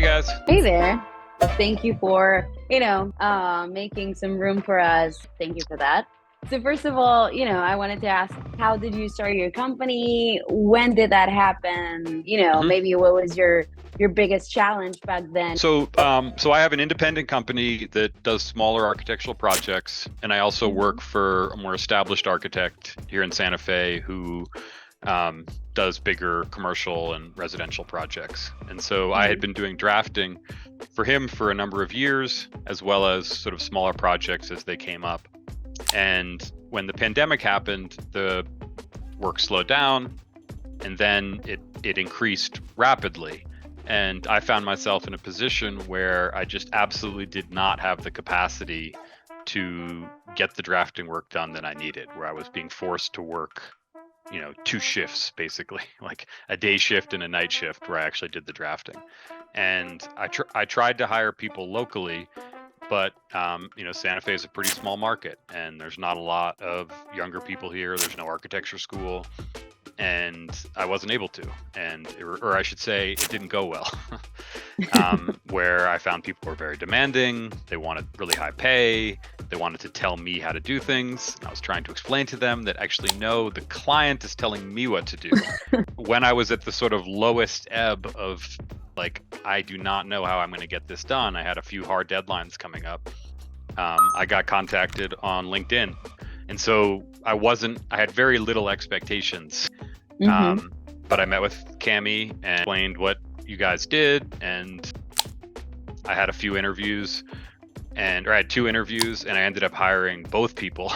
guys. Hey there. Thank you for, making some room for us. Thank you for that. So first of all, I wanted to ask, how did you start your company? When did that happen? Mhm. Maybe what was your biggest challenge back then? So I have an independent company that does smaller architectural projects, and I also Mhm. work for a more established architect here in Santa Fe who does bigger commercial and residential projects. And so I had Mhm. been doing drafting for him for a number of years, as well as sort of smaller projects as they came up. And when the pandemic happened, the work slowed down, and then it increased rapidly. And I found myself in a position where I just absolutely did not have the capacity to get the drafting work done that I needed, where I was being forced to work, two shifts basically, like a day shift and a night shift where I actually did the drafting. And I tried to hire people locally, but Santa Fe is a pretty small market, and there's not a lot of younger people here. There's no architecture school, and I wasn't able to, or I should say, it didn't go well. Where I found people were very demanding. They wanted really high pay. They wanted to tell me how to do things. And I was trying to explain to them that actually, no, the client is telling me what to do. When I was at the sort of lowest ebb of like, I do not know how I'm going to get this done, I had a few hard deadlines coming up. I got contacted on LinkedIn. And so I had very little expectations. Mhm. But I met with Cami and explained what you guys did, and I had a few interviews, or I had two interviews, and I ended up hiring both people.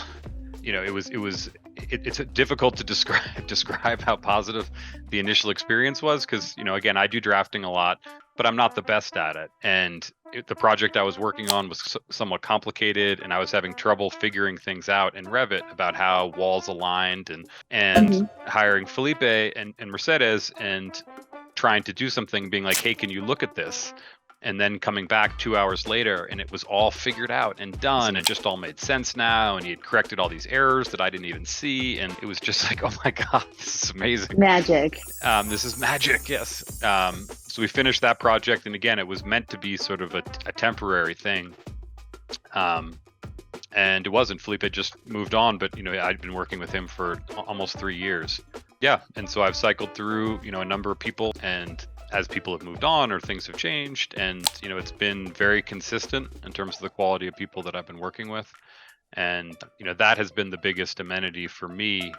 It's difficult to describe how positive the initial experience was, because again, I do drafting a lot, but I'm not the best at it. And the project I was working on was somewhat complicated, and I was having trouble figuring things out in Revit about how walls aligned, and Mhm. hiring Felipe and Mercedes and trying to do something, being like, hey, can you look at this? And then coming back 2 hours later, and it was all figured out and done. It just all made sense now, and he had corrected all these errors that I didn't even see, and it was just like, oh my god, this is amazing. Magic. This is magic, yes. So we finished that project, and again, it was meant to be sort of a temporary thing, and it wasn't. Felipe had just moved on, but I'd been working with him for almost 3 years. Yeah, and so I've cycled through a number of people, and as people have moved on or things have changed, and it's been very consistent in terms of the quality of people that I've been working with, and that has been the biggest amenity for me